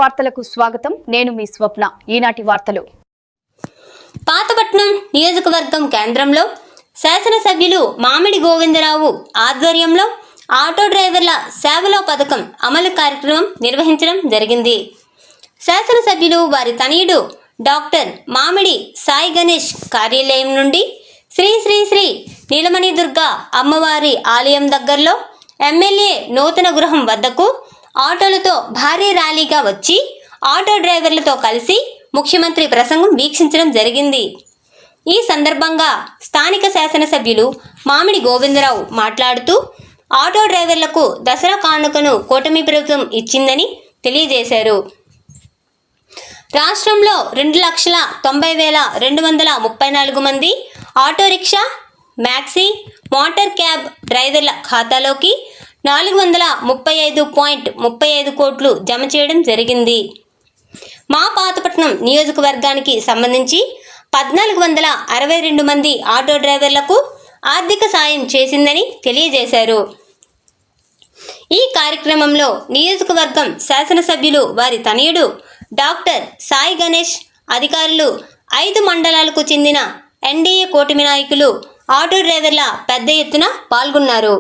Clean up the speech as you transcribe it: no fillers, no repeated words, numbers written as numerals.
వార్తలకు స్వాగతం. నేను మీ స్వప్న. ఈనాటి వార్తలు. పాతపట్నం నియోజకవర్గం కేంద్రంలో శాసనసభ్యులు మామిడి గోవిందరావు ఆధ్వర్యంలో ఆటో డ్రైవర్ల సేవలో పథకం అమలు కార్యక్రమం నిర్వహించడం జరిగింది. శాసనసభ్యులు వారి తనయుడు డాక్టర్ మామిడి సాయి గణేష్ కార్యాలయం నుండి శ్రీ శ్రీ శ్రీ నీలమణి దుర్గా అమ్మవారి ఆలయం దగ్గరలో ఎమ్మెల్యే నూతన గృహం వద్దకు ఆటోలతో భారీ ర్యాలీగా వచ్చి ఆటో డ్రైవర్లతో కలిసి ముఖ్యమంత్రి ప్రసంగం వీక్షించడం జరిగింది. ఈ సందర్భంగా స్థానిక శాసనసభ్యులు మామిడి గోవిందరావు మాట్లాడుతూ ఆటో డ్రైవర్లకు దసరా కానుకను కూటమి ప్రభుత్వం ఇచ్చిందని తెలియజేశారు. రాష్ట్రంలో 2,90,234 మంది auto rickshaw, maxi, motor cab డ్రైవర్ల ఖాతాలోకి 435.35 కోట్లు జమ చేయడం జరిగింది. మా పాతపట్నం నియోజకవర్గానికి సంబంధించి 1,462 మంది ఆటో డ్రైవర్లకు ఆర్థిక సాయం చేసిందని తెలియజేశారు. ఈ కార్యక్రమంలో నియోజకవర్గం శాసనసభ్యులు వారి తనయుడు డాక్టర్ సాయి గణేష్, అధికారులు, 5 మండలాలకు చెందిన ఎన్డీఏ కూటమి నాయకులు, ఆటో డ్రైవర్ల పెద్ద ఎత్తున పాల్గొన్నారు.